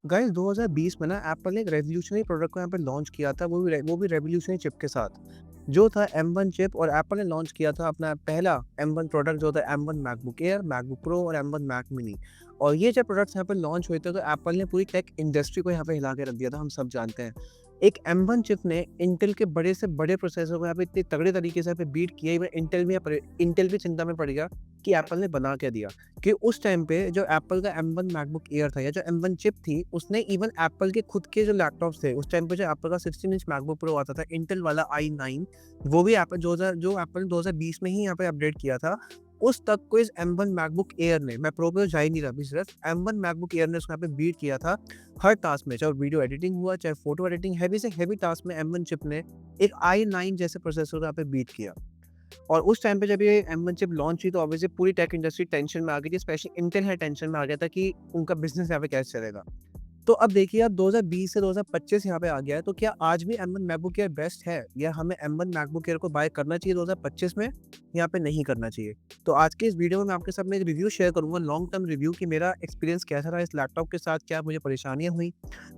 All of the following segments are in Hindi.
गाइस 2020 में ना एप्पल ने एक रेवोल्यूशनरी प्रोडक्ट को यहाँ पे लॉन्च किया था, वो भी रेवोल्यूशनरी चिप के साथ, जो था M1 चिप। और एप्पल ने लॉन्च किया था अपना पहला M1 प्रोडक्ट, जो था M1 MacBook air, MacBook pro और M1 मैक मिनी। और ये जब प्रोडक्ट्स यहाँ पे लॉन्च हुए थे तो एप्पल ने पूरी टेक इंडस्ट्री को यहाँ पे हिला के रख दिया था, हम सब जानते हैं। एक M1 चिप ने इंटेल के बड़े से बड़े प्रोसेसर को यहाँ पे इतने तगड़े तरीके से यहाँ पे बीट किया। इवन इंटेल भी चिंता में पड़ गया कि एप्पल ने बना क्या दिया। कि उस टाइम पे जो एप्पल का M1 मैकबुक एयर था या जो M1 चिप थी, उसने इवन एप्पल के खुद के जो लैपटॉप्स थे, उस टाइम पे जो एप्पल का 16 इंच मैकबुक प्रो आता था, इंटेल वाला i9, वो भी एप्पल जो एप्पल ने 2020 में ही यहाँ पे अपडेट किया था, उस तक को इस M1 मैकबुक एयर ने, मैं प्रो पे तो जा ही नहीं रहा अभी, सिर्फ M1 मैकबुक एयर ने उसको यहाँ पे बीट किया था हर टास्क में। चाहे वीडियो एडिटिंग हुआ, चाहे फोटो एडिटिंग, हैवी से हैवी टास्क में M1 चिप ने एक i9 जैसे प्रोसेसर को यहाँ पे बीट किया। और उस टाइम पे जब ये M1 चिप लॉन्च हुई तो ऑब्वियसली पूरी टेक इंडस्ट्री टेंशन में आ गई थी, स्पेशली इंटेल है टेंशन में आ गया था कि उनका बिज़नेस यहाँ पे कैसे चलेगा। तो अब देखिए, अब 2020 से 2025 यहाँ पे आ गया है, तो क्या आज भी M1 मैकबुक एयर बेस्ट है या हमें M1 मैकबुक एयर को बाय करना चाहिए 2025 में, यहाँ पे नहीं करना चाहिए? तो आज के इस वीडियो में मैं आपके साथ में एक रिव्यू शेयर करूँगा, लॉन्ग टर्म रिव्यू, कि मेरा एक्सपीरियंस कैसा रहा इस लैपटॉप के साथ, क्या मुझे परेशानियाँ हुई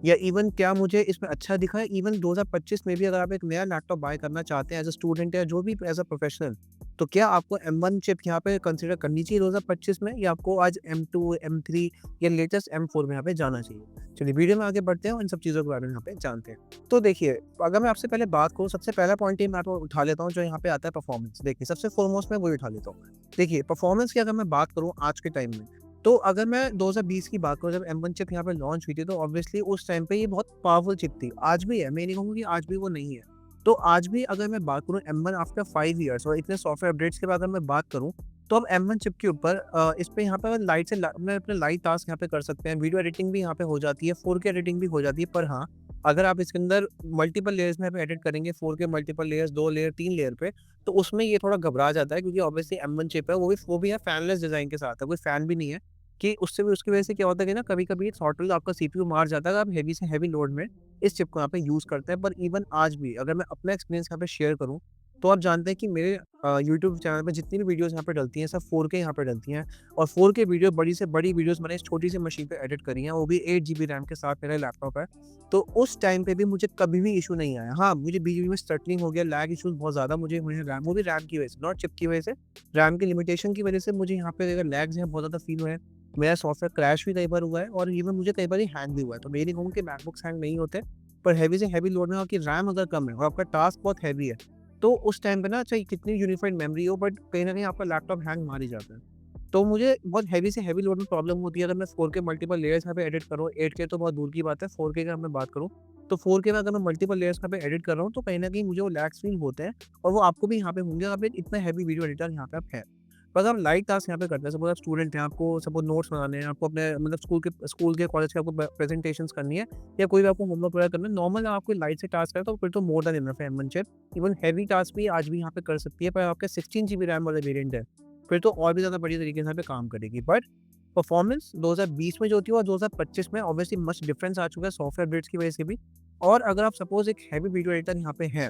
या इवन क्या मुझे इसमें अच्छा दिखा है। इवन 2025 में भी अगर आप एक नया लैपटॉप बाय करना चाहते हैं एज़ अ स्टूडेंट या जो भी एज़ अ प्रोफेशनल, तो क्या आपको M1 चिप यहाँ पे कंसीडर करनी चाहिए 2025 में, या आपको आज M2, M3 या लेटेस्ट M4 में यहाँ पे जाना चाहिए? चलिए वीडियो में आगे बढ़ते हैं और इन सब चीज़ों के बारे में यहाँ पे जानते हैं। तो देखिए, अगर मैं आपसे पहले बात करूँ, सबसे पहला पॉइंट ही मैं तो उठा लेता हूँ जो यहाँ पे आता है, परफॉर्मेंस। देखिए, सबसे फ़ॉरमोस्ट मैं वही उठा लेता हूँ। देखिए, परफॉर्मेंस की अगर मैं बात करूँ आज के टाइम में, तो अगर मैं 2020 की बात करूँ, जब M1 चिप यहाँ पे लॉन्च हुई थी, तो ऑब्वियसली उस टाइम पे ये बहुत पावरफुल चिप थी। आज भी है, मैं नहीं कहूँगा कि आज भी वो नहीं है। तो आज भी अगर मैं बात करूँ M1 आफ्टर 5 इयर्स और इतने सॉफ्टवेयर अपडेट्स के बाद अगर मैं बात करूँ, तो अब M1 चिप के ऊपर इस पे यहाँ पे मैं अपने लाइव टास्क यहाँ पे कर सकते हैं, वीडियो एडिटिंग भी यहाँ पे हो जाती है, 4K एडिटिंग भी हो जाती है। पर हाँ, अगर आप इसके अंदर मल्टीपल लेयर्स में यहाँ पे एडिट करेंगे, 4K multiple layers, 2 layer, 3 layer पे, तो उसमें ये थोड़ा घबरा जाता है, क्योंकि ऑब्वियसली M1 चिप है, वो भी है फैनलेस डिज़ाइन के साथ है, कोई फैन भी नहीं है। कि उससे भी उसकी वजह से क्या होता है कि ना, कभी-कभी थ्रॉटल आपका सीपीयू मार जाता है, अगर आप हेवी से हेवी लोड में इस चिप को यहाँ पे यूज़ करते हैं। पर इवन आज भी अगर मैं अपना एक्सपीरियंस यहाँ पे शेयर करूँ, तो आप जानते हैं कि मेरे यूट्यूब चैनल पे जितनी भी वीडियोज़ यहाँ पे डलती हैं, सब 4K यहाँ पे डलती हैं। और 4K वीडियो, बड़ी से बड़ी वीडियोज़ मैंने इस छोटी सी मशीन पे एडिट करी हैं, वो भी 8 जीबी रैम के साथ मेरा लैपटॉप है। तो उस टाइम पे भी मुझे कभी भी इश्यू नहीं आया। हाँ, मुझे बीच-बीच में स्टटरिंग हो गया, लैग इश्यूज़ बहुत ज़्यादा मुझे हुए रैम, वो भी रैम की वजह से, नॉट चिप की वजह से। रैम की लिमिटेशन की वजह से मुझे यहाँ पे अगर लैग्स हैं, बहुत ज़्यादा फ़ील हुए हैं। मेरा सॉफ्टवेयर क्रैश भी कई बार हुआ है और इवन मुझे कई बार हैंग भी हुआ है। तो मैं ये नहीं कहूँगा कि मैकबुक्स हैंग नहीं होते, पर हेवी से हेवी लोड में आपकी रैम अगर कम है और आपका टास्क बहुत हेवी है, तो उस टाइम पे ना, चाहे कितनी यूनिफाइड मेमोरी हो, बट कहीं न कहीं आपका लैपटॉप हैंग मार ही जाता है। तो मुझे बहुत हेवी से हेवी लोड में प्रॉब्लम होती है अगर मैं 4K मल्टीपल लेयर्स यहाँ पे एडिट कर रहा हूँ। 8K तो बहुत दूर की बात है, 4K का मैं बात करूँ, तो 4K में अगर मैं मल्टीपल लेयर्स यहाँ पे एडिट कर रहा हूँ, तो कहीं न कहीं मुझे वो लैग्स फील होते हैं। और वो आपको भी यहाँ पे होंगे, आप एक इतना हेवी वीडियो एडिटर यहाँ पे आप है। पर अगर आप लाइट टास्क यहाँ पे करते हैं, सपोज़ आप स्टूडेंट हैं, आपको सपोज़ नोट्स बनाने हैं, आपको अपने मतलब स्कूल के कॉलेज के आपको प्रेजेंटेशंस करनी है, या कोई भी आपको होमवर्क वगैरह करना है, नॉर्मल आप कोई लाइट से टास्क करें, तो फिर तो मोर देन इनफ है M1 chip. Even heavy task भी आज भी यहाँ पे कर सकती है, पर आपके 16 जीबी रैम वाला वेरिएंट है, फिर तो और भी ज़्यादा बढ़िया तरीके से यहाँ पे काम करेगी। बट परफॉर्मेंस 2020 में जो होती है और 2025 में ऑब्वियसली मच डिफरेंस आ चुका है, सॉफ्टवेयर अपडेट्स की वजह से भी। और अगर आप सपोज़ एक हेवी वीडियो एडिटर यहाँ पे है,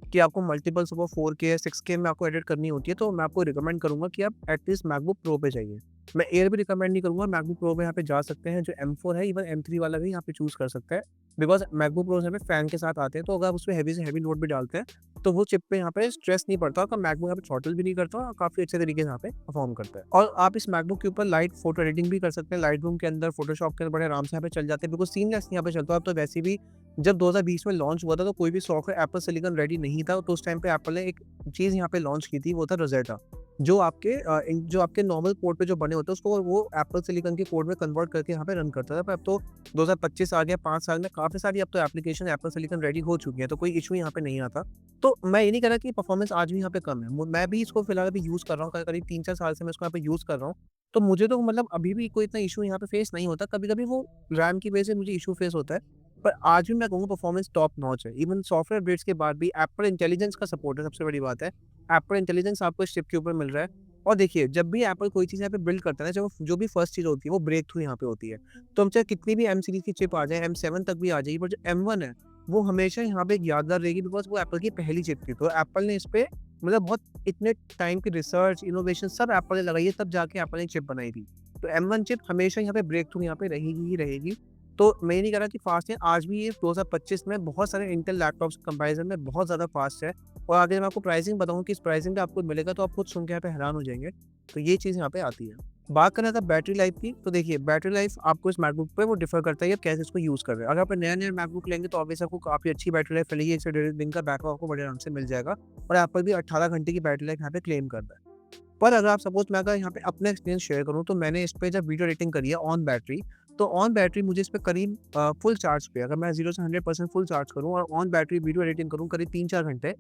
कि आपको मल्टीपल सुबह 4K या 6K में आपको एडिट करनी होती है, तो मैं आपको रिकमेंड करूँगा कि आप एटलीस्ट मैकबुक प्रो पे जाइए। मैं एयर भी रिकमेंड नहीं करूँगा, मैकबुक प्रो में यहाँ पे जा सकते हैं, जो M4 है, इवन M3 वाला भी यहाँ पे चूज़ कर सकता है। बिकॉज़ मैकबुक प्रोज़ यहाँ पे फैन के साथ आते हैं, तो अगर आप उसमें हेवी से हेवी लोड भी डालते हैं, तो वो चिप पे यहाँ पे स्ट्रेस नहीं पड़ता, आपका मैकबुक यहाँ पे थ्रॉटल भी नहीं करता और काफ़ी अच्छे तरीके से यहाँ पे परफ़ॉर्म करता है। और आप इस मैकबुक के ऊपर लाइट फ़ोटो एडिटिंग भी कर सकते हैं, लाइटरूम के अंदर, फ़ोटोशॉप के अंदर बड़े आराम से यहाँ पे चल जाते हैं, बिल्कुल सीमलेस यहाँ पे चलता है। अब तो वैसे भी जब 2020 में लॉन्च हुआ था, तो कोई भी सॉफ्टवेयर एप्पल सिलिकॉन रेडी नहीं था, तो उस टाइम पे एप्पल ने एक चीज़ यहाँ पे लॉन्च की थी, वो था रोज़ेटा। जो आपके नॉर्मल पोर्ट पे जो बने होते हैं, उसको वो एप्पल सिलिकॉन के कोड में कन्वर्ट करके यहाँ पे रन करता था। पर अब तो 2025 आ गया, 5 साल में काफ़ी सारी अब तो एप्लीकेशन एप्पल सिलिकॉन रेडी हो चुकी है, तो कोई इश्यू यहाँ पे नहीं आता। तो मैं ये नहीं कह रहा कि परफॉर्मेंस आज भी यहाँ पे कम है। मैं भी इसको फिलहाल अभी यूज़ कर रहा हूँ, करीब 3-4 साल से मैं इसको यहाँ पे यूज़ कर रहा हूँ। तो मुझे तो मतलब अभी भी कोई इतना इश्यू यहाँ पे फेस नहीं होता। कभी-कभी वो रैम की वजह से मुझे इश्यू फेस होता है। पर आज भी मैं कहूँगा परफॉर्मेंस टॉप नॉच है। इवन सॉफ्टवेयर अपडेट्स के बाद भी एप्पल इंटेलिजेंस का सपोर्ट है, सबसे बड़ी बात है। एप्पल इंटेलिजेंस आपको इस चिप के ऊपर मिल रहा है। और देखिए, जब भी एप्पल कोई चीज़ यहाँ पे बिल्ड करता है ना, जो भी फर्स्ट चीज़ होती है, वो ब्रेक थ्रू यहाँ पे होती है। तो हम चाहे कितनी भी M सीरीज़ की चिप आ जाए, M7 तक भी आ जाएगी, पर जो M1 है, वो हमेशा यहाँ पे एक यादगार रहेगी, बिकॉज़ वो एप्पल की पहली चिप थी। तो एप्पल ने इस पे मतलब बहुत इतने टाइम की रिसर्च, इनोवेशन सब एप्पल ने लगाई है, तब जाके एप्पल ने चिप बनाई थी। तो M1 चिप हमेशा यहाँ पे ब्रेक थ्रू यहाँ पे रहेगी ही रहेगी। तो मैं ये नहीं कह रहा कि फ़ास्ट है, आज भी ये 2025 में बहुत सारे इंटेल लैपटॉप्स कंपैरिज़न में बहुत ज़्यादा फ़ास्ट है। और अगर मैं आपको प्राइसिंग बताऊँ कि इस प्राइसिंग पे आपको मिलेगा, तो आप खुद सुन के यहाँ पे हैरान हो जाएँगे। तो ये चीज़ यहाँ पे आती है। बात करें था बैटरी लाइफ़ की, तो देखिए बैटरी लाइफ़ आपको इस मैकबुक पे वो डिफ़र करता है, आप कैसे इसको यूज़ कर रहे हैं। अगर आप नया-नया मैकबुक लेंगे तो ऑब्वियसली आपको काफ़ी अच्छी बैटरी लाइफ़ मिलेगी, 1 से डेढ़ दिन का बैकअप आपको बड़े आराम से मिल जाएगा। और एप्पल भी 18 घंटे की बैटरी लाइफ़ यहाँ पे क्लेम करता है। पर अगर आप सपोज़ मैं अगर यहाँ पे अपना एक्सपीरियंस शेयर करूँ, तो मैंने इस पे जब वीडियो एडिटिंग करी है ऑन बैटरी, तो ऑन बैटरी मुझे इस पे करीब फुल चार्ज पे अगर मैं 0 से 100% फुल चार्ज करूँ और ऑन बैटरी वीडियो एडिटिंग करूँ करीब 3-4 घंटे,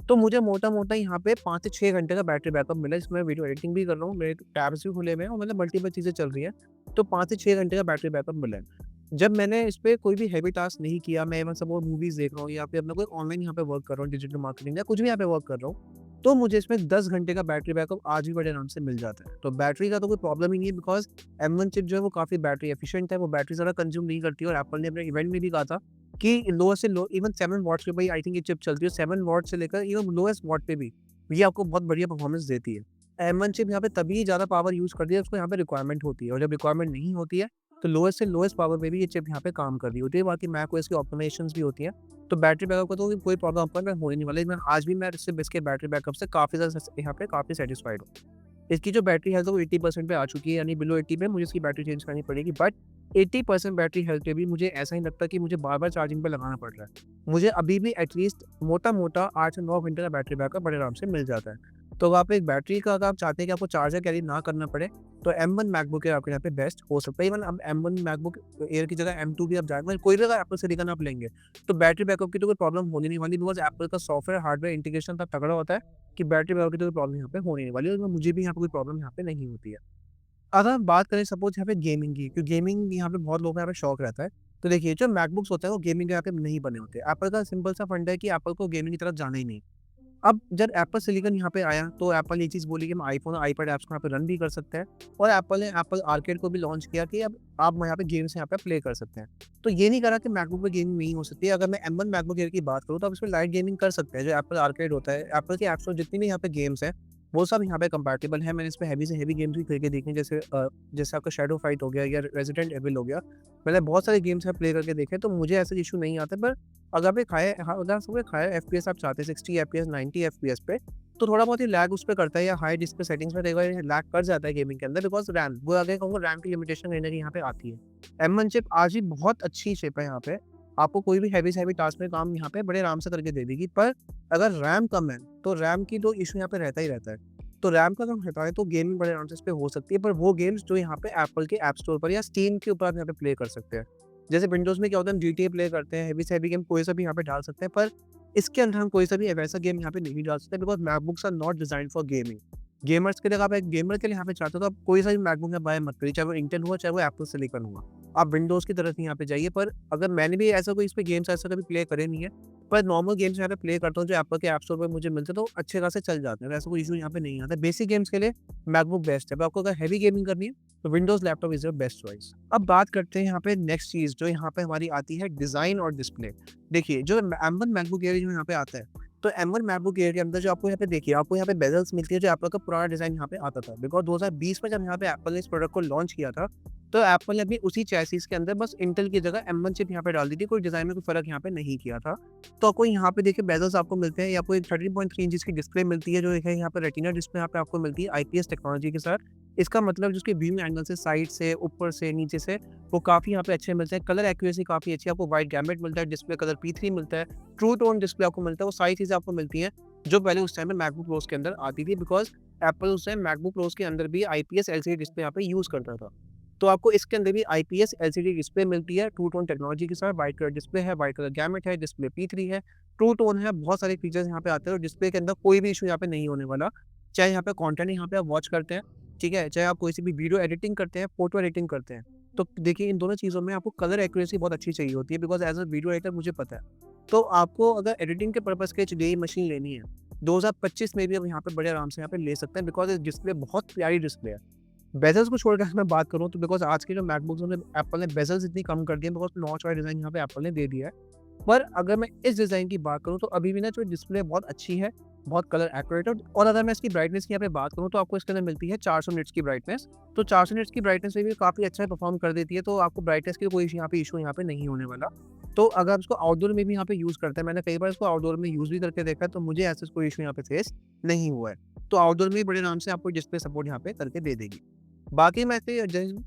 तो मुझे मोटा-मोटा यहाँ पे 5 से 6 घंटे का बैटरी बैकअप मिला, जिसमें मैं वीडियो एडिटिंग भी कर रहा हूँ, मेरे टैब्स भी खुले हुए हैं और मतलब मल्टीपल चीज़ें चल रही हैं, तो 5 से 6 घंटे का बैटरी बैकअप मिला है। जब मैंने इस पे कोई भी हेवी टास्क नहीं किया, मैं सपोज़ मूवीज़ देख रहा हूँ या फिर अपना कोई ऑनलाइन यहाँ पे वर्क कर रहा हूँ, डिजिटल मार्केटिंग या कुछ भी यहाँ पे वर्क कर रहा हूँ, तो मुझे इसमें 10 घंटे का बैटरी बैकअप आज भी बड़े आराम से मिल जाता है। तो बैटरी का तो कोई प्रॉब्लम ही नहीं है, बिकॉज़ M1 चिप जो है वो काफ़ी बैटरी एफिशिएंट है, वो बैटरी ज़्यादा कंज़्यूम नहीं करती है और एप्पल ने अपने इवेंट में भी कहा था कि लो से लो इवन 7 वॉट्स पे भी आई थिंक ये चिप चलती है, 7 वॉट से लेकर इवन लोएस्ट वॉट पे भी ये आपको बहुत बढ़िया परफॉर्मेंस देती है। M1 चिप यहाँ पे तभी ज़्यादा पावर यूज़ करती है, उसको यहाँ पे रिक्वायरमेंट होती है और जब रिक्वायरमेंट नहीं होती है, तो लोएस्ट से लोएस्ट पावर पे भी ये चिप यहाँ पे काम कर रही होती है। बाकी मैकओएस की ऑप्टिमाइज़ेशंस भी होती हैं। तो बैटरी बैकअप का तो कोई प्रॉब्लम आपको में होने नहीं वाला है। मैं आज भी मैं सिर्फ़ इसके बैटरी बैकअप से काफ़ी ज़्यादा यहाँ पे काफ़ी सैटिस्फाइड हूँ। इसकी जो बैटरी हेल्थ है वो 80% पे आ चुकी है, यानी बिलो 80 पे मुझे इसकी बैटरी चेंज करनी पड़ेगी, बट 80% बैटरी हेल्थ पे भी मुझे ऐसा ही लगता है कि मुझे बार-बार चार्जिंग पे लगाना पड़ रहा है। मुझे अभी भी एटलीस्ट मोटा-मोटा 8 से 9 घंटे का बैटरी बैकअप बड़े आराम से मिल जाता है। तो अगर आप एक बैटरी का अगर आप चाहते हैं कि आपको चार्जर कैरी ना करना पड़े, तो M1 मैकबुक एयर आपके यहाँ पे बेस्ट हो सकता है। इवन अब M1 मैकबुक एयर की जगह M2 भी आप जाएँगे, कोई भी अगर एप्पल सिलिकॉन आप लेंगे, तो बैटरी बैकअप की तो कोई प्रॉब्लम होने नहीं वाली, बिकॉज़ एप्पल का सॉफ्टवेयर हार्डवेयर इंटीग्रेशन इतना तगड़ा होता है कि बैटरी बैकअप की तो कोई प्रॉब्लम यहाँ पे होने नहीं वाली और मुझे भी यहाँ पे कोई प्रॉब्लम यहाँ पे नहीं होती है। अगर हम बात करें सपोज़ यहाँ पे गेमिंग की, क्योंकि गेमिंग यहाँ पे बहुत लोगों का यहाँ पे शौक रहता है। तो देखिए जो मैकबुक्स होते हैं वो गेमिंग के यहाँ पे नहीं बने होते। एप्पल का सिंपल सा फंडा है कि एप्पल को गेमिंग की तरफ जाना ही नहीं। अब जब एप्पल सिलिकॉन यहाँ पे आया, तो एप्पल ये चीज़ बोली कि हम आईफ़ोन और आईपैड ऐप्स को यहाँ पे रन भी कर सकते हैं और एप्पल ने एप्पल आर्केड को भी लॉन्च किया कि अब आप यहाँ पे गेम्स यहाँ पे प्ले कर सकते हैं। तो ये नहीं कहा कि मैकबुक पे गेमिंग नहीं हो सकती है। अगर मैं M1 मैकबुक एयर की बात करूँ, तो आप इसमें लाइट गेमिंग कर सकते हैं। जो एप्पल आर्केड होता है, एप्पल के ऐप स्टोर जितनी भी यहाँ पे गेम्स हैं, वो सब यहाँ पे कंपैटिबल है। मैंने इसमें हेवी से हेवी गेम्स भी करके देखे हैं, जैसे आपका शैडो फाइट हो गया या रेजिडेंट एविल हो गया। मैंने बहुत सारे गेम्स यहाँ प्ले करके देखे, तो मुझे ऐसा इश्यू नहीं आता। पर अगर आप एक हाई एफपीएस आप चाहते हैं, 60 एफपीएस 90 एफपीएस पे, तो थोड़ा बहुत ही लैग उस पे करता है, या हाई डिस्प्ले सेटिंग्स में देखो लैग कर जाता है गेमिंग के अंदर, बिकॉज़ रैम वो आगे कहूँगा रैम की लिमिटेशन कहीं न कहीं यहाँ पे आती है। M1 चिप आज भी बहुत अच्छी चिप है यहाँ पे, आपको कोई भी हेवी से हेवी टास्क में काम यहाँ पे बड़े आराम से करके दे देगी। पर अगर रैम कम है, तो रैम की तो इश्यू यहाँ पे रहता ही रहता है। तो रैम का अगर हटाएँ, तो गेमिंग बड़े आराम से इस पे हो सकती है, पर वो गेम्स जो यहाँ पे एप्पल के ऐप स्टोर पर या स्टीम के ऊपर आप यहाँ पे प्ले कर सकते हैं। जैसे विंडोज़ में क्या होता है, हम जीटीए प्ले करते हैं, हेवी से हेवी गेम कोई सा भी यहाँ पे डाल सकते हैं, पर इसके अंदर हम कोई सा भी वैसा गेम यहाँ पे नहीं डाल सकते, because MacBooks are not designed for gaming. Gamers के लिए, अगर आप एक गेमर के लिए यहाँ पे चाहते हो, तो आप कोई सा भी मैकबुक यहाँ बाय मत करिए, चाहे वो इंटेल हुआ, चाहे वो एप्पल सिलिकॉन हुआ। आप विंडोज़ की तरफ ही यहाँ पे जाइए। पर अगर मैंने भी ऐसा कोई इस पे गेम्स ऐसा कभी प्ले करे नहीं है, पर नॉर्मल गेम्स यहाँ पे प्ले करता हूँ जो एप्पल के ऐप स्टोर पे मुझे मिलते हैं, तो अच्छे खासे चल जाते हैं, ऐसा कोई इश्यू यहाँ पे नहीं आता। बेसिक गेम्स के लिए मैकबुक बेस्ट है, पर आपको अगर हेवी गेमिंग करनी है, तो Windows laptop is your best choice. अब बात करते हैं यहाँ पे नेक्स्ट चीज़, जो यहाँ पे हमारी आती है डिज़ाइन और डिस्प्ले। देखिए जो M1 मैकबुक एयर जो यहाँ पे आता है, तो M1 मैकबुक एयर के अंदर जो आपको यहाँ पे देखिए, आपको यहाँ पे बेजल्स मिलती है, जो एप्पल का पुराना डिज़ाइन यहाँ पे आता था। बिकॉज़ 2020 में जब यहाँ पे एप्पल ने इस प्रोडक्ट को लॉन्च किया था, तो एप्पल ने भी उसी चैसिस के अंदर बस इंटेल की जगह M1 चिप यहाँ पे डाल दी थी, कोई डिज़ाइन में कोई फ़र्क यहाँ पे नहीं किया था। तो आपको यहाँ पे देखिए बेजल्स आपको मिलते हैं, या आपको एक 13.3 इंचेस की डिस्प्ले मिलती है, जो है यहाँ पे रेटिना डिस्प्ले यहाँ पे आपको मिलती है आईपीएस टेक्नोलॉजी के साथ। इसका मतलब जिसके व्यू एंगल से, साइड से, ऊपर से, नीचे से, वो काफ़ी यहाँ पे अच्छे मिलते हैं। कलर एक्यूरेसी काफ़ी अच्छी है, आपको वाइड गैम्बिट मिलता है, डिस्प्ले कलर P3 मिलता है, ट्रू टोन डिस्प्ले आपको मिलता है, वो सारी चीज़ें आपको मिलती हैं, जो पहले उस टाइम में मैकबुक प्रोस के अंदर आती थी, बिकॉज़ एप्पल उस टाइम मैकबुक प्रोस के अंदर भी आईपीएस एलसीडी डिस्प्ले यहाँ पे यूज़ करता था। तो आपको इसके अंदर भी आईपीएस एलसीडी डिस्प्ले मिलती है, ट्रू टोन टेक्नोलॉजी के साथ, व्हाइट कलर डिस्प्ले है, व्हाइट कलर गैमेट है, डिस्प्ले P3 है, ट्रू टोन है, बहुत सारे फीचर्स यहाँ पे आते हैं और डिस्प्ले के अंदर कोई भी इश्यू यहाँ पे नहीं होने वाला। चाहे यहाँ पे कंटेंट यहाँ पे आप वॉच करते हैं, ठीक है? चाहे आप कोई सी भी वीडियो एडिटिंग करते हैं, फोटो एडिटिंग करते हैं, तो देखिए इन दोनों चीज़ों में आपको कलर एक्यूरेसी बहुत अच्छी चाहिए होती है, because as a video editor मुझे पता है। तो आपको अगर एडिटिंग के पर्पज़ के लिए मशीन लेनी है, 2025 में भी आप यहाँ पे बड़े आराम से यहाँ पे ले सकते हैं, बिकॉज़ ये डिस्प्ले बहुत प्यारी डिस्प्ले है। बेज़ल्स को छोड़कर अगर मैं बात करूँ, तो बिकॉज़ आज के जो मैकबुक्स में एप्पल ने बेज़ल्स इतनी कम कर दिए हैं, बिकॉज़ नॉच वाला डिज़ाइन यहाँ पे एप्पल ने दे दिया है। पर अगर मैं इस डिज़ाइन की बात करूँ, तो अभी भी ना जो डिस्प्ले बहुत अच्छी है, बहुत कलर एक्यूरेट है। और अगर मैं इसकी ब्राइटनेस की यहाँ पे बात करूँ तो आपको इसके अंदर मिलती है 400 निट्स की ब्राइटनेस। तो 400 निट्स की ब्राइटनेस से भी काफ़ी अच्छा परफॉर्म कर देती है, तो आपको ब्राइटनेस की कोई इशू यहाँ पे नहीं होने वाला। तो अगर आप इसको आउटडोर में भी यहाँ पे यूज़ करते हैं, मैंने कई बार इसको आउटडोर में यूज़ भी करके देखा है, तो मुझे ऐसा कोई इशू यहाँ पे फेस नहीं हुआ है। तो आउटडोर में भी बड़े आराम से आपको डिस्प्ले सपोर्ट यहाँ पे करके दे देगी। बाकी मैं ऐसे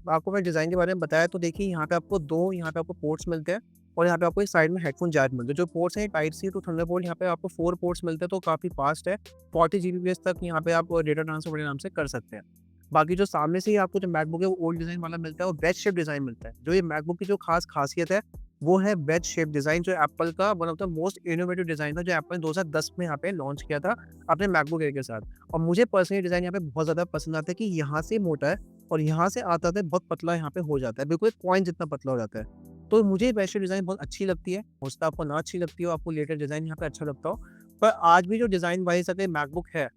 आपको मैं डिज़ाइन के बारे में बताया, तो देखिए यहाँ पे आपको 2 यहाँ पे आपको पोर्ट्स मिलते हैं और यहाँ पे आपको एक साइड में हेडफ़ोन जैक मिलते हैं। जो पोर्ट्स हैं टाइप सी टू थंडरबोल्ट, यहाँ पे आपको 4 पोर्ट्स मिलते हैं, तो काफ़ी फ़ास्ट है। 40 जीबीपीएस तक यहाँ पे आप डेटा ट्रांसफर बड़े आराम से कर सकते हैं। बाकी जो सामने से ही आपको जो मैकबुक है वो ओल्ड डिज़ाइन वाला मिलता है और वेज शेप डिज़ाइन मिलता है। जो ये मैकबुक की जो ख़ास ख़ासियत है वो है वेज शेप डिज़ाइन, जो एप्पल का one of the most innovative design था, जो एप्पल ने 2010 में यहाँ पे लॉन्च किया था अपने मैकबुक एयर के साथ। और मुझे पर्सनली डिज़ाइन यहाँ पे बहुत ज़्यादा पसंद आता है कि यहाँ से मोटा है और यहाँ से आता है बहुत पतला यहाँ पे हो जाता है, बिल्कुल एक कॉइन जितना पतला हो जाता है। तो मुझे वेज शेप डिज़ाइन बहुत अच्छी लगती है। हो सकता है आपको ना अच्छी लगती हो, आपको लेटेस्ट डिज़ाइन यहाँ पे अच्छा लगता हो। पर आज भी जो डिज़ाइन वाइज़ अगर मैकबुक है,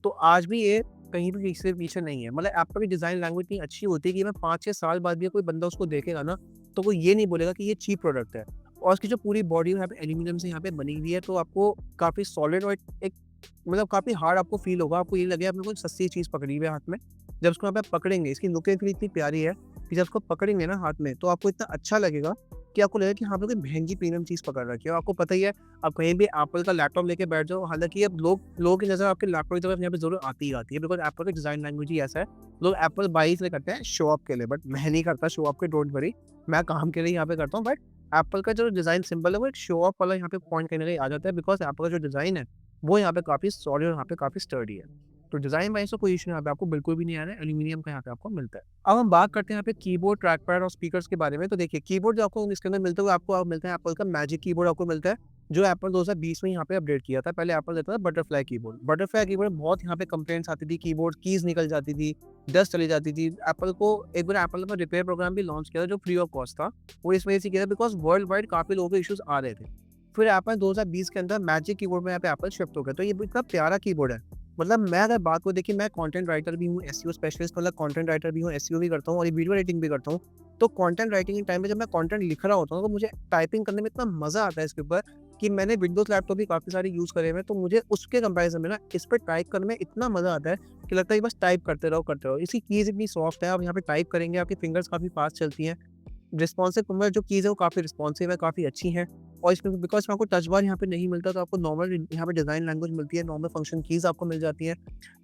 तो आज भी ये कहीं भी इससे पीछे नहीं है। मतलब एप्पल की डिज़ाइन लैंग्वेज इतनी अच्छी होती है कि मैं 5-6 साल बाद भी कोई बंदा उसको देखेगा ना, तो वो ये नहीं बोलेगा कि ये चीप प्रोडक्ट है। और उसकी जो पूरी बॉडी यहाँ पे एल्यूमीनियम से यहाँ पे बनी हुई है, तो आपको काफ़ी सॉलिड और एक मतलब काफ़ी हार्ड आपको फ़ील होगा। आपको ये लगेगा आपने कोई सस्ती चीज़ पकड़ी हुई है हाथ में। जब उसको यहाँ पे पकड़ेंगे, इसकी लुक इतनी प्यारी है कि जब उसको पकड़ेंगे ना हाथ में, तो आपको इतना अच्छा लगेगा कि आपको लगेगा कि हाँ, आपने कोई महँगी प्रीमियम चीज़ पकड़ रखी है। और आपको पता ही है, आप कहीं भी एप्पल का लैपटॉप लेके बैठ जाओ, हालाँकि अब लोगों की नज़र आपके लैपटॉप की तरफ यहाँ पे ज़रूर आती ही आती है, बिकॉज़ एप्पल का डिज़ाइन लैंग्वेज ही ऐसा है। लोग एप्पल बाय इसलिए करते हैं शो ऑफ के लिए, बट मैं नहीं करता शो ऑफ के, डोंट वरी। मैं काम के लिए यहाँ पे करता हूँ, बट एप्पल का जो डिज़ाइन सिंबल है वो एक शो ऑफ वाला यहाँ पे पॉइंट कहीं न कहीं आ जाता है, बिकॉज़ एप्पल का जो डिज़ाइन है, वो यहाँ पे काफ़ी सॉलिड और यहाँ पे काफ़ी स्टर्डी है। तो डिज़ाइन वाइज़ तो कोई इश्यू यहाँ पे आपको बिल्कुल भी नहीं आ रहा है, एल्यूमीनियम का यहाँ पे आपको मिलता है। अब हम बात करते हैं यहाँ पे कीबोर्ड, ट्रैक पैड और स्पीकर्स के बारे में। तो देखिए कीबोर्ड जो आपको इसके अंदर मिलता है, वो आपको मिलता है एप्पल का मैजिक कीबोर्ड आपको मिलता है, जो एप्पल 2020 में यहाँ पे अपडेट किया था। पहले एप्पल देता था बटरफ्लाई कीबोर्ड। बटरफ्लाई कीबोर्ड में बहुत यहाँ पे कंप्लेंट्स आती थी, कीबोर्ड कीज़ निकल जाती थी, डस्ट चली जाती थी। एप्पल को एक बार एप्पल ने रिपेयर प्रोग्राम भी लॉन्च किया था, जो फ्री ऑफ कॉस्ट था। वो इस वजह से किया था बिकॉज़ वर्ल्ड वाइड काफ़ी लोगों को इश्यूज़ आ रहे थे। फिर एप्पल 2020 के अंदर मैजिक कीबोर्ड में यहाँ पे एप्पल शिफ्ट हो गया। तो ये इतना प्यारा कीबोर्ड है। मतलब मैं अगर बात को देखिए, मैं कंटेंट राइटर भी हूँ, एसईओ स्पेशलिस्ट, मतलब कंटेंट राइटर भी हूँ, एसईओ भी करता हूँ और ये वीडियो एडिटिंग भी करता हूँ। तो कंटेंट राइटिंग के टाइम पे जब मैं कंटेंट लिख रहा होता हूँ, तो मुझे टाइपिंग करने में इतना मज़ा आता है इसके ऊपर कि मैंने विंडोज़ लैपटॉप भी काफ़ी सारे यूज़ करे हुए हैं, तो मुझे उसके कंपैरिज़न में ना इस पे टाइप करने में इतना मज़ा आता है कि लगता है कि बस टाइप करते रहो, करते रहो। इसकी कीज़ इतनी सॉफ्ट है, आप यहाँ पे टाइप करेंगे, आपकी फिंगर्स काफ़ी फास्ट चलती हैं। रिस्पॉन्सिव मतलब जो कीज़ है वो काफ़ी रिस्पॉन्सिव है, काफ़ी अच्छी हैं। और इसमें बिकॉज़ आपको टच बार यहाँ पे नहीं मिलता, तो आपको नॉर्मल यहाँ पे डिज़ाइन लैंग्वेज मिलती है, नॉर्मल फंक्शन कीज़ आपको मिल जाती है।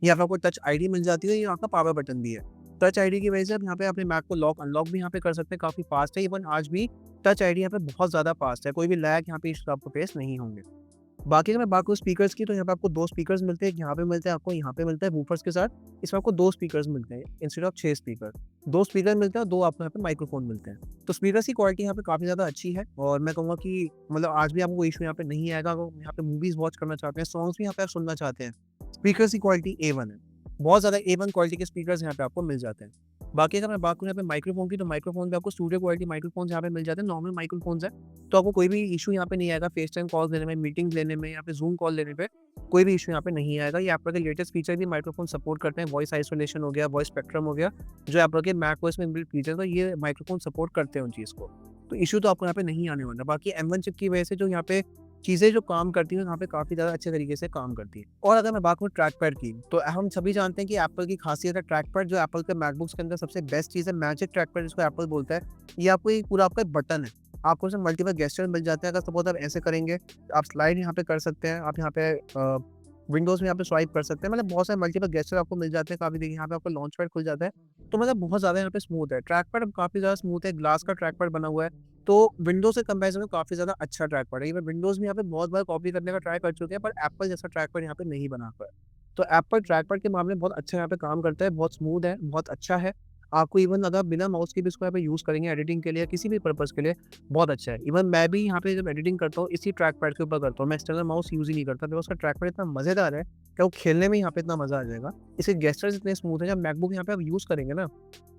यहाँ पे आपको टच आईडी मिल जाती है, यहाँ आपका पावर बटन भी है। टच आईडी की वजह से आप यहाँ पे अपने मैक को लॉक अनलॉक भी यहाँ पे कर सकते हैं, काफ़ी फ़ास्ट है। इवन आज भी टच आईडी यहाँ पे बहुत ज़्यादा फ़ास्ट है, कोई भी लैग यहाँ पे इश्यूज़ आपको फेस नहीं होंगे। बाकी अगर मैं बात करूँ स्पीकर्स की, तो यहाँ पे आपको 2 स्पीकर्स मिलते हैं, एक यहाँ पे मिलता है, आपको यहाँ पे मिलता है वूफर्स के साथ। इसमें आपको 2 स्पीकर्स मिलते हैं इंस्टेड ऑफ 6 स्पीकर। 2 स्पीकर मिलते हैं और 2 आपको यहाँ पे माइक्रोफ़ोन मिलते हैं। तो स्पीकर्स की क्वालिटी यहाँ पे काफ़ी ज़्यादा अच्छी है और मैं कहूँगा कि मतलब आज भी आपको कोई इश्यू यहाँ पे नहीं आएगा। अगर यहाँ पे मूवीज़ वॉच करना चाहते हैं, सॉन्ग्स भी यहाँ पे आप सुनना चाहते हैं, स्पीकर्स की क्वालिटी A1 है। बहुत ज़्यादा A1 क्वालिटी के स्पीकर्स यहाँ पे आपको मिल जाते हैं। बाकी अगर मैं बात करूँ यहाँ पे माइक्रोफ़ोन की, तो माइक्रोफ़ोन पे आपको स्टूडियो क्वालिटी माइक्रोफ़ोन्स यहाँ पे मिल जाते हैं, नॉर्मल माइक्रोफ़ोन्स हैं। तो आपको कोई भी इश्यू यहाँ पे नहीं आएगा फेस टाइम कॉल्स लेने में, मीटिंग्स लेने में या फिर ज़ूम कॉल लेने पे, कोई भी इश्यू यहाँ पे नहीं आएगा। ये एप्पल के लेटेस्ट फीचर भी माइक्रोफ़ोन सपोर्ट करते हैं, वॉइस आइसोलेशन हो गया, वॉइस स्पेक्ट्रम हो गया, जो एप्पल के मैकओएस में इनबिल्ट फीचर है, तो ये माइक्रोफ़ोन सपोर्ट करते हैं उन चीज़ को। तो इश्यू तो आपको यहाँ पे नहीं आने वाला। बाकी M1 चिप की वजह से जो यहाँ पे चीज़ें जो काम करती हैं, यहाँ पे काफ़ी ज़्यादा अच्छे तरीके से काम करती हैं। और अगर मैं बात करूँ ट्रैक पैड की, तो हम सभी जानते हैं कि एप्पल की खासियत है ट्रैक पैड, जो एप्पल के मैकबुक्स के अंदर सबसे बेस्ट चीज़ है मैजिक ट्रैक पैड, जिसको एप्पल बोलता है। ये आपको एक पूरा आपका बटन है, आपको उसमें मल्टीपल गेस्चर मिल जाते हैं। अगर सपोज़ आप ऐसे करेंगे, आप स्लाइड यहाँ पे कर सकते हैं, आप यहाँ पे विंडोज़ में यहाँ पे स्वाइप कर सकते हैं, मतलब बहुत सारे मल्टीपल गेस्चर आपको मिल जाते हैं। काफ़ी देखिए यहाँ पे आपका लॉन्च पैड खुल जाता है, तो मतलब बहुत ज़्यादा यहाँ पे स्मूथ है। ट्रैक पैड काफ़ी ज़्यादा स्मूथ है, ग्लास का ट्रैक पैड बना हुआ है, तो विंडोज़ के कंपैरिज़न में काफ़ी ज़्यादा अच्छा ट्रैक पैड है। इवन विंडोज़ में यहाँ पे बहुत बार कॉपी करने का ट्राई कर चुके हैं, पर एप्पल जैसा ट्रैक पैड यहाँ पे नहीं बना पाया। तो एप्पल ट्रैक पैड के मामले में बहुत अच्छा यहाँ पे काम करता है, बहुत स्मूथ है, बहुत अच्छा है। आपको इवन अगर बिना माउस के भी इसको यहाँ पे यूज़ करेंगे एडिटिंग के लिए या किसी भी पर्पज़ के लिए, बहुत अच्छा है। इवन मैं भी यहाँ पे जब एडिटिंग करता हूँ, इसी ट्रैक पैड के ऊपर करता हूँ। मैं एक्सटर्नल माउस यूज़ ही नहीं करता, बिकॉज़ उसका ट्रैक पैड इतना मज़ेदार है कि वो खेलने में यहाँ पे इतना मज़ा आ जाएगा। इसके गेस्चर्स इतने स्मूथ हैं, जब मैकबुक यहाँ पे आप यूज़ करेंगे ना,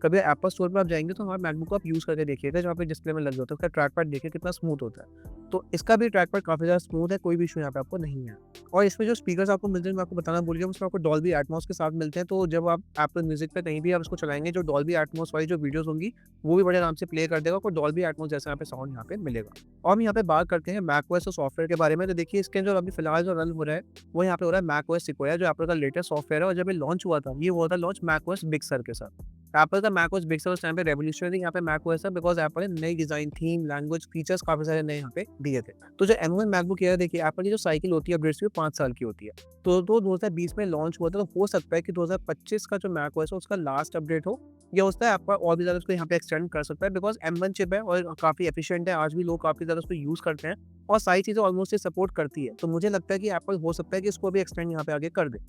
कभी एप्पल स्टोर पे आप जाएँगे तो हमारे मैकबुक को आप यूज़ करके देखिएगा, जहाँ पे डिस्प्ले में लग जाता है, उसका ट्रैक पैड देखिए कितना स्मूथ होता है। तो इसका भी ट्रैक पैड काफ़ी ज़्यादा स्मूथ है, कोई भी इश्यू यहाँ पे आपको नहीं है। और इसमें जो स्पीकर्स आपको मिलते हैं, मैं आपको बताना भूल गया, उसमें आपको डॉल्बी एटमॉस के साथ मिलते हैं, तो जब आप एप्पल म्यूज़िक पे कहीं भी आप इसको चलाएँगे, जो डॉल्बी एटमॉस वाली जो वीडियोज़ होंगी, वो भी बड़े आराम से प्ले कर देगा, आपको डॉल्बी एटमॉस जैसा यहाँ पे साउंड यहाँ पे मिलेगा। और हम यहाँ पे बात करते हैं मैकओएस और सॉफ्टवेयर के बारे में, तो देखिए इसके जो अभी फिलहाल जो रन हो रहा है, वो यहाँ पे हो रहा है मैकओएस सिक्वोया, जो एप्पल का लेटेस्ट सॉफ्टवेयर है। और जब ये लॉन्च हुआ था, ये हुआ था लॉन्च मैकओएस बिग sur के साथ। एप्पल का मैकओएस बिग sur उस टाइम पे रेवोल्यूशनरी यहाँ पे मैकओएस है, बिकॉज़ एप्पल ने नई डिज़ाइन, थीम, लैंग्वेज, फीचर्स काफ़ी सारे नए यहाँ पे दिए थे। तो जो M1 मैकबुक एयर देखिए, एप्पल की जो साइकिल होती है अपग्रेड्स की, वो 5 साल की होती है। तो 2020 में लॉन्च हुआ था, तो हो सकता है कि 2025 का जो मैकओएस है उसका लास्ट अपडेट हो, या हो सकता है एप्पल और भी ज़्यादा उसको यहाँ पे एक्सटेंड कर सकता है, बिकॉज़ M1 चिप है और काफ़ी एफिशिएंट है, आज भी लोग काफ़ी ज़्यादा उसको यूज़ करते हैं और सारी चीज़ें ऑलमोस्ट ये सपोर्ट करती है। तो मुझे लगता है कि एप्पल हो सकता है कि इसको भी एक्सटेंड यहाँ पे आगे कर दे।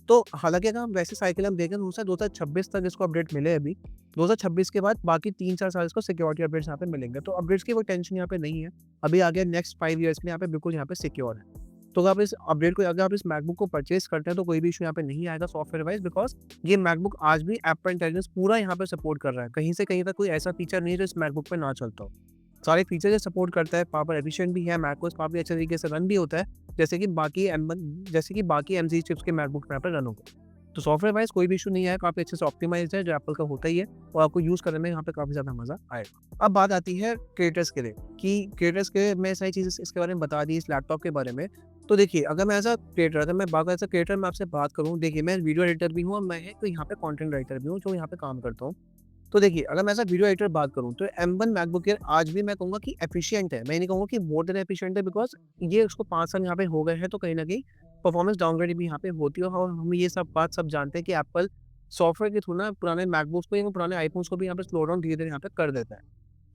तो हालाँकि अगर हम वैसे साइकिल हम देखें तो हो सकता है 2026 तक इसको अपडेट मिले अभी। 2026 के बाद बाकी 3-4 साल इसको सिक्योरिटी अपडेट्स यहाँ पे मिलेंगे। तो अपडेट्स की कोई टेंशन यहाँ पे नहीं है। अभी आगे नेक्स्ट 5 ईयर्स में यहाँ पे बिल्कुल यहाँ पे सिक्योर है। तो अगर आप इस मैकबुक को परचेज़ करते हैं तो कोई भी इश्यू यहाँ पे नहीं आएगा सॉफ्टवेयर वाइज़, बिकॉज़ ये मैकबुक आज भी एप्पल इंटेलिजेंस पूरा यहाँ पे सपोर्ट कर रहा है। कहीं से कहीं तक कोई ऐसा फीचर नहीं है जो इस मैकबुक पे ना चलता हो। सारे फीचर्स ये सपोर्ट करता है, पावर एफिशिएंट भी है, मैकओएस काफ़ी अच्छे तरीके से रन भी होता है, जैसे कि बाकी M सीरीज़ चिप्स के मैकबुक यहाँ पे रन होगा। तो सॉफ्टवेयर वाइज़ कोई भी इश्यू नहीं है, काफ़ी अच्छे से ऑप्टिमाइज़्ड है, जो एप्पल का होता ही है, और आपको यूज़ करने में यहाँ पे काफ़ी ज़्यादा मज़ा आएगा। अब बात आती है क्रिएटर्स के लिए, कि क्रिएटर्स के मैं सारी चीज़ें इसके बारे में बता दी, इस लैपटॉप के बारे में। तो देखिए, अगर मैं बात एज़ अ क्रिएटर मैं आपसे बात करूँ, देखिए मैं वीडियो एडिटर भी हूँ और मैं तो यहाँ पे कंटेंट राइटर भी हूँ, जो यहाँ पे काम करता हूँ। तो देखिए, अगर मैं एज़ अ वीडियो एडिटर बात करूँ, तो M1 मैकबुक एयर आज भी मैं कहूँगा कि एफिशिएंट है। मैं नहीं कहूँगा कि मोर देन एफिशिएंट है, बिकॉज़ ये उसको 5 साल यहाँ पे हो गए हैं, तो कहीं न कहीं परफॉर्मेंस डाउनग्रेड भी यहाँ पे होती है, और हम ये सब जानते हैं कि एप्पल सॉफ्टवेयर के थ्रू ना पुराने मैकबुक्स को या पुराने आईफ़ोन्स को भी यहाँ पे स्लो डाउन धीरे-धीरे यहाँ पे कर देता है।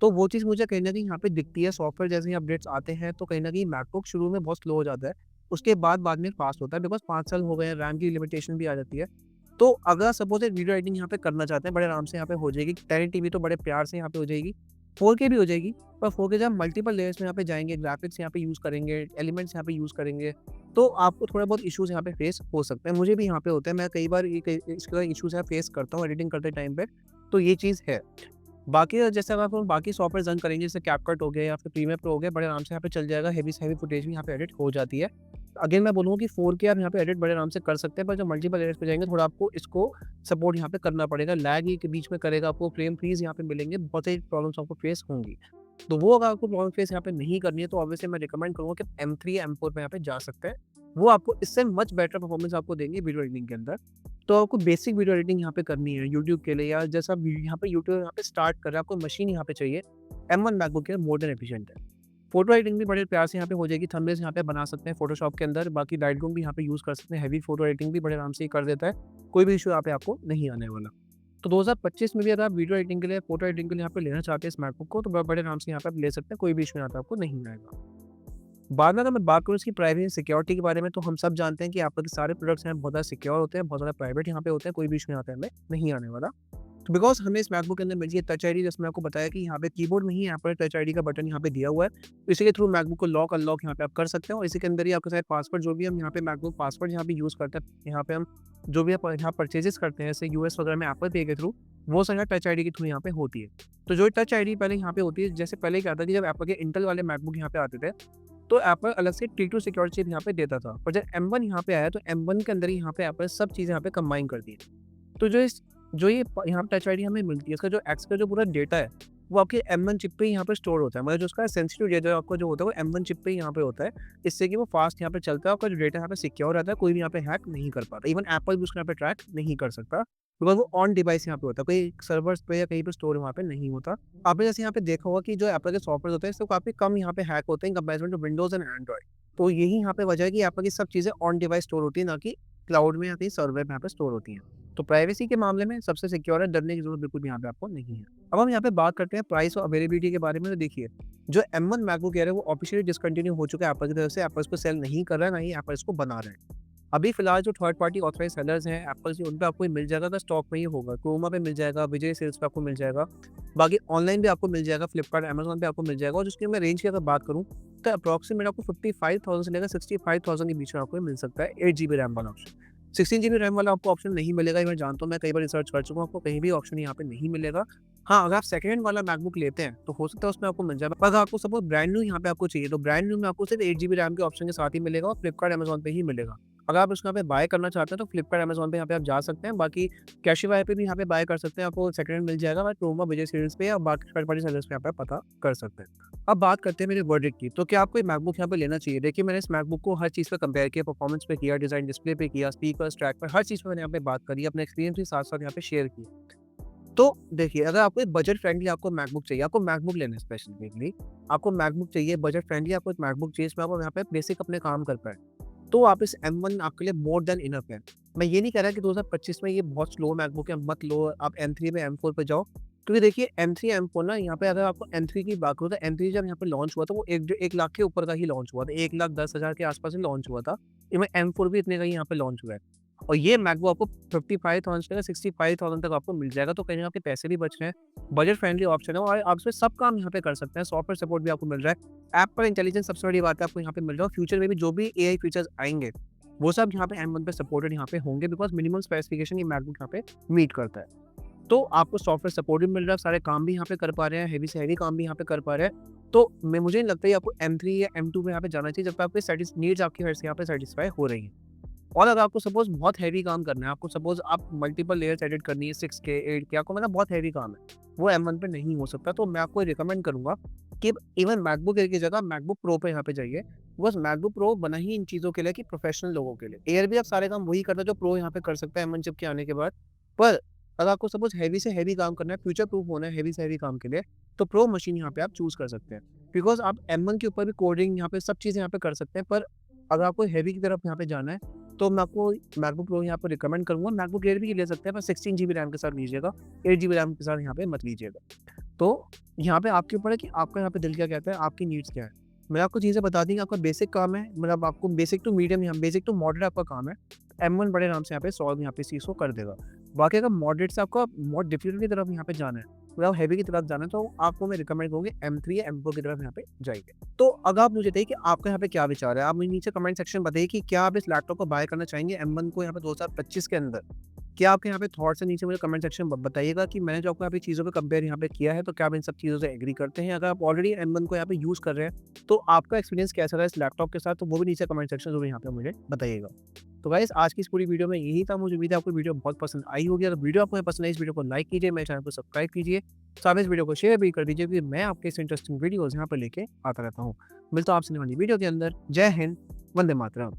तो वो चीज़ मुझे कहीं न कहीं यहाँ पे दिखती है, सॉफ्टवेयर जैसे ही अपडेट्स आते हैं, तो कहीं न कहीं मैकबुक शुरू में बहुत स्लो हो जाता है। उसके बाद में फ़ास्ट होता है, बिकॉज़ 5 साल हो गए हैं, रैम की लिमिटेशन भी आ जाती है। तो अगर सपोज़ एक वीडियो एडिटिंग यहाँ पे करना चाहते हैं, बड़े आराम से यहाँ पे हो जाएगी। 1080p तो बड़े प्यार से यहाँ पे हो जाएगी। 4K भी हो जाएगी, पर 4K जब मल्टीपल लेयर्स में यहाँ पे जाएँगे, ग्राफ़िक्स यहाँ पे यूज़ करेंगे, एलिमेंट्स यहाँ पे यूज़ करेंगे, तो आपको थोड़ा बहुत इश्यूज़ यहाँ पे फेस हो सकते हैं। मुझे भी यहाँ पे होते हैं, मैं कई बार इसके इश्यूज़ यहाँ फेस करता हूँ एडिटिंग करते टाइम पे, तो ये चीज़ है। बाकी जैसे अगर आप बाकी सॉफ्टवेयर रन करेंगे, जैसे कैपकट हो गया या फिर प्रीमियर प्रो हो गया, बड़े आराम से यहाँ पे चल जाएगा, हेवी से हेवी फुटेज भी यहाँ पे एडिट हो जाती है। अगेन मैं बोलूँगा कि 4K आप यहाँ पे एडिट बड़े आराम से कर सकते हैं, पर जब मल्टीपल लेयर्स पे जाएँगे, थोड़ा आपको इसको सपोर्ट यहाँ पे करना पड़ेगा। लैग ये के बीच में करेगा, आपको फ्रेम फ्रीज़ यहाँ पे मिलेंगे, बहुत सारी प्रॉब्लम्स आपको फेस होंगी। तो वो अगर आपको प्रॉब्लम फेस यहाँ पे नहीं करनी है, तो ऑब्वियसली मैं रिकमेंड करूँगा कि M3 या M4 पे यहाँ पे जा सकते हैं। वो आपको इससे मच बेटर परफॉर्मेंस आपको देंगे वीडियो एडिटिंग के अंदर। तो आपको बेसिक वीडियो एडिटिंग यहाँ पे करनी है यूट्यूब के लिए, या जैसा यहाँ पे यूट्यूब यहाँ पे स्टार्ट कर रहा है, आपको मशीन यहाँ पे चाहिए, M1 MacBook air more than efficient है। फोटो एडिटिंग भी बड़े प्यार से यहाँ पे हो जाएगी, थंबनेल्स यहाँ पे बना सकते हैं फोटोशॉप के अंदर, बाकी लाइटरूम भी यहाँ पे यूज़ कर सकते हैं, हेवी फोटो एडिटिंग भी बड़े आराम से ये कर देता है, कोई भी इश्यू यहाँ पे आपको नहीं आने वाला। तो 2025 में भी अगर आप वीडियो एडिटिंग के लिए, फोटो एडिटिंग के लिए यहाँ पे लेना चाहते हैं इस मैकबुक को, तो बड़े आराम से यहाँ पे आप ले सकते हैं, कोई भी इश्यू यहाँ पे आपको नहीं आएगा। बाद में अगर मैं बात करूँ इसकी प्राइवेसी सिक्योरिटी के बारे में, तो हम सब जानते हैं कि एप्पल के सारे प्रोडक्ट्स हैं बहुत ज़्यादा सिक्योर होते हैं, बहुत ज़्यादा प्राइवेट यहाँ पे होते हैं, कोई भी इश्यू यहाँ पे हमें नहीं आने वाला। तो बिकॉज़ हमें इस मैकबुक के अंदर मिल गई टच आईडी, जैसे मैं आपको बताया कि यहाँ पे कीबोर्ड में ही एप्पल टच आईडी का बटन यहाँ पे दिया हुआ है। तो इसी के थ्रू मैकबुक को लॉक अनलॉक यहाँ पे आप कर सकते हैं, और इसी के अंदर ही आपके सारे पासवर्ड, जो भी हम यहाँ पे मैकबुक पासवर्ड यहाँ पे यूज़ करते हैं, यहाँ पे हम जो भी यहाँ परचेजेस करते हैं, जैसे यूएस वगैरह में एप्पल पे के थ्रू, वो सारा टच आईडी के थ्रू यहाँ पे होती है। तो जो टच आईडी पहले यहाँ पे होती है, जैसे पहले क्या था कि जब एप्पल के इंटेल वाले मैकबुक यहाँ पे आते थे, तो एप्पल अलग से T2 सिक्योरिटी चिप यहाँ पे देता था, पर जब M1 यहाँ पे आया, तो M1 के अंदर ही यहाँ पे एप्पल सब चीज़ें यहाँ पे कंबाइन कर दी। तो जो ये यहाँ पे टच आईडी हमें मिलती है, इसका जो एक्स का जो पूरा डेटा है, वो आपके M1 चिप पे ही यहाँ पे स्टोर होता है। मतलब जो उसका सेंसिटिव डेटा आपका जो होता है, वो M1 चिप पे ही यहाँ पे होता है, इससे कि वो फास्ट यहाँ पे चलता है, आपका जो डेटा यहाँ पे सिक्योर रहता है, कोई भी यहाँ पे हैक नहीं कर पाता। इवन एप्पल भी उसको यहाँ पे ट्रैक नहीं कर सकता, बिकॉज़ वो ऑन डिवाइस यहाँ पे होता है, कोई सर्वर्स पे या कहीं पे स्टोर वहाँ पे नहीं होता। आपने जैसे यहाँ पे देखा होगा कि जो एप्पल के सॉफ्टवेयर होते हैं, इससे काफ़ी कम यहाँ पे हैक होते हैं comparison to Windows and Android. तो यही यहाँ पे वजह है कि एप्पल की सब चीज़ें ऑन डिवाइस स्टोर होती है, ना कि क्लाउड में या कहीं सर्वर में यहाँ पे स्टोर होती हैं। तो प्राइवेसी के मामले में सबसे सिक्योर है, डरने की ज़रूरत बिल्कुल भी यहाँ पे आपको नहीं है। अब हम यहाँ पे बात करते हैं प्राइस और अवेलेबिलिटी के बारे में। तो देखिए, जो M1 मैकबुक एयर है, वो ऑफिशियली डिसकंटिन्यू हो चुका है एप्पल की तरफ से। एप्पल इसको सेल नहीं कर रहा है, ना ही एप्पल इसको बना रहा है। अभी फिलहाल जो थर्ड पार्टी ऑथराइज्ड सेलर्स हैं एप्पल से, उन पे आपको मिल जाएगा, तो स्टॉक में ही होगा। क्रोमा पे मिल जाएगा, विजय सेल्स पे आपको मिल जाएगा, बाकी ऑनलाइन भी आपको मिल जाएगा, फ्लिपकार्ट, अमेज़न पे आपको मिल जाएगा। और जिसकी मैं रेंज की अगर बात करूँ, तो अप्रॉक्सिमेट आपको 55,000 से लेकर 65,000 के बीच में आपको मिल सकता है 8 GB रैम वाला ऑप्शन। 16 जीबी रैम वाला आपको ऑप्शन नहीं मिलेगा, ये मैं जानता हूँ, मैं कई बार रिसर्च कर चुका हूँ, आपको कहीं भी ऑप्शन यहाँ पे नहीं मिलेगा। हाँ, अगर आप सेकंड हैंड वाला मैकबुक लेते हैं, तो हो सकता है उसमें आपको मिल जाए। पर अगर आपको सपोज़ ब्रांड न्यू यहाँ पे आपको चाहिए, तो ब्रांड न्यू में आपको सिर्फ़ 8 जीबी रैम के ऑप्शन के साथ ही मिलेगा और फ्लिपकार्ट, अमेज़न पे ही मिलेगा। अगर आप उसको यहाँ पे बाय करना चाहते हैं, तो फ्लिपकार्ट, अमेज़न पे यहाँ पे आप जा सकते हैं। बाकी कैशिफाई पे भी यहाँ पे बाय कर सकते हैं, आपको सेकंड हैंड मिल जाएगा, बट क्रोमा, विजय सेल्स पे या बाकी थर्ड पार्टी सेलर्स पे यहाँ पे पता कर सकते हैं। अब बात करते हैं मेरे वर्डिक्ट की, तो क्या आपको ये मैकबुक यहाँ पे लेना चाहिए? देखिए, मैंने इस मैकबुक को हर चीज़ पे कंपेयर किया, परफॉर्मेंस पे किया, डिज़ाइन डिस्प्ले पे किया, स्पीकर्स, ट्रैक पे, हर चीज़ पे मैंने यहाँ पे बात करी, अपने एक्सपीरियंस भी साथ-साथ यहाँ पे शेयर किया। तो देखिए, अगर आपको एक बजट फ्रेंडली आपको मैकबुक चाहिए, आपको मैकबुक लेना है स्पेसिफिकली, आपको मैकबुक चाहिए, बजट फ्रेंडली आपको एक मैकबुक चाहिए, इसमें आपको यहाँ पे बेसिक अपने काम कर पाएँ, तो आप इस M1 आपके लिए मोर देन इनफ है। मैं ये नहीं कह रहा कि 2025 में ये बहुत स्लो मैकबुक है, मत लो, आप M3 पे, M4 पे जाओ। क्योंकि देखिए M3, M4 ना, यहाँ पे अगर आपको M3 की बात करूँ, तो M3 जब यहाँ पे लॉन्च हुआ था, वो 1 लाख के ऊपर का ही लॉन्च हुआ था, 1,10,000 के आस-पास ही लॉन्च हुआ था। इवन M4 भी इतने का ही यहाँ पे लॉन्च हुआ है। और ये मैकबुक आपको 55,000 से 65,000 तक आपको मिल जाएगा, तो कहीं न कहीं आपके पैसे भी बच रहे हैं, बजट फ्रेंडली ऑप्शन है और आप इसमें सब काम यहाँ पे कर सकते हैं, सॉफ्टवेयर सपोर्ट भी आपको मिल रहा है। ऐप पर इंटेलिजेंस सबसे बड़ी बात है, आपको यहाँ पे मिल रहा है और फ्यूचर में भी जो भी एआई फीचर्स आएँगे, वो सब यहाँ पे M1 पे सपोर्टेड यहाँ पे होंगे, बिकॉज़ मिनिमम स्पेसिफिकेशन ये मैकबुक यहाँ पे मीट करता है। तो आपको सॉफ्टवेयर सपोर्ट भी मिल रहा है, सारे काम भी यहाँ पे कर पा रहे हैं, हेवी से हेवी काम भी यहाँ पे कर पा रहे हैं। तो मैं मुझे नहीं लगता है आपको M3 या M2 में यहाँ पे जाना चाहिए, जब तक आपकी नीड्स आपकी हर से यहाँ पे सैटिस्फाई हो रही हैं। और अगर आपको सपोज़ बहुत हेवी काम करना है, आपको सपोज़ आप मल्टीपल लेयर्स एडिट करनी है, 6K, 8K, आपको मतलब बहुत हेवी काम है, वो M1 पे नहीं हो सकता। तो मैं आपको रिकमेंड करूँगा कि इवन मैकबुक एयर की जगह मैकबुक प्रो पे यहाँ पे जाइए। बिकॉज़ मैकबुक प्रो बना ही इन चीज़ों के लिए कि प्रोफेशनल लोगों के लिए। एयर भी आप सारे काम वही करता है जो प्रो यहाँ पे कर सकता है M1 चिप के आने के बाद। पर अगर आपको सपोज़ हेवी से हेवी काम करना है, फ्यूचर प्रूफ होना है हेवी से हेवी काम के लिए, तो प्रो मशीन यहाँ पे आप चूज़ कर सकते हैं। बिकॉज़ आप M1 के ऊपर भी कोडिंग यहाँ पे सब चीज़ें यहाँ पे कर सकते हैं, पर अगर आपको हेवी की तरफ यहाँ पे जाना है, तो मैं आपको मैकबुक प्रो यहाँ पे रिकमेंड करूँगा। मैकबुक एयर भी ले सकते हैं, पर 16 जीबी रैम के साथ लीजिएगा, 8 जीबी रैम के साथ यहाँ पे मत लीजिएगा। तो यहाँ पे आपके ऊपर है कि आपका यहाँ पे दिल क्या कहता है, आपकी नीड्स क्या है। मैंने आपको चीज़ें बता दी कि आपका बेसिक काम है, मतलब आपको बेसिक टू मीडियम या बेसिक टू मॉडरेट आपका काम है। M1 बड़े आराम से यहाँ पे सॉल्व यहाँ पे इस चीज़ को कर देगा। बाकी अगर मॉडरेट से आपको बहुत डिफिकल्ट की तरफ यहाँ पे जाना है, मतलब हेवी की तरफ जाना है, तो आपको मैं रिकमेंड करूँगी M3 या M4 की तरफ यहाँ पे जाइए। तो अगर आप मुझे बताइए कि आपका यहाँ पे क्या विचार है? आप मुझे नीचे कमेंट सेक्शन में बताइए कि क्या आप इस लैपटॉप को बाय करना चाहेंगे M1 को यहाँ पे 2025 के अंदर? क्या आपके यहाँ पे थॉट्स हैं? नीचे मुझे कमेंट सेक्शन में बताइएगा कि मैंने जो आपको यहाँ पे चीज़ों पे कंपेयर यहाँ पे किया है, तो क्या आप इन सब चीज़ों से एग्री करते हैं? अगर आप ऑलरेडी M1 को यहाँ पे यूज़ कर रहे हैं, तो आपका एक्सपीरियंस कैसा रहा इस लैपटॉप के साथ? तो वो भी नीचे कमेंट सेक्शन ज़रूर यहाँ पे मुझे बताइएगा। तो गाइस, आज की इस पूरी वीडियो में यही था। मुझे उम्मीद है आपको वीडियो बहुत पसंद आई होगी। अगर वीडियो आपको पसंद आई, इस वीडियो को लाइक कीजिए, मेरे चैनल को सब्सक्राइब कीजिए, साथ में इस वीडियो को शेयर भी कर दीजिए, क्योंकि मैं आपके इस इंटरेस्टिंग वीडियोज़ यहाँ पे लेके आता रहता हूँ। मिलता हूँ आपसे नई वाली वीडियो के अंदर। जय हिंद, वंदे मातरम।